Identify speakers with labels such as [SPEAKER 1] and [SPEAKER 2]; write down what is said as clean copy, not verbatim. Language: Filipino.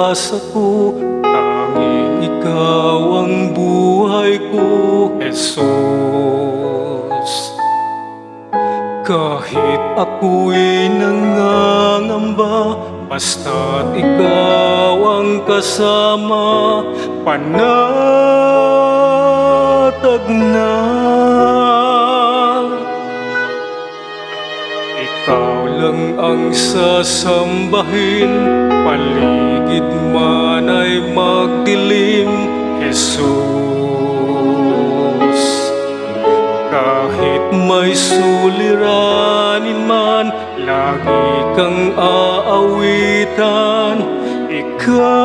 [SPEAKER 1] pag-asa ko, tanging ikaw ang buhay ko, Jesus. Kahit ako'y nangangamba, basta't ikaw ang kasama, panatag na. Ikaw lang ang sasambahin, paligid man ay magdilim, Jesus. Kahit may suliranin man, lagi kang aawitan, ikaw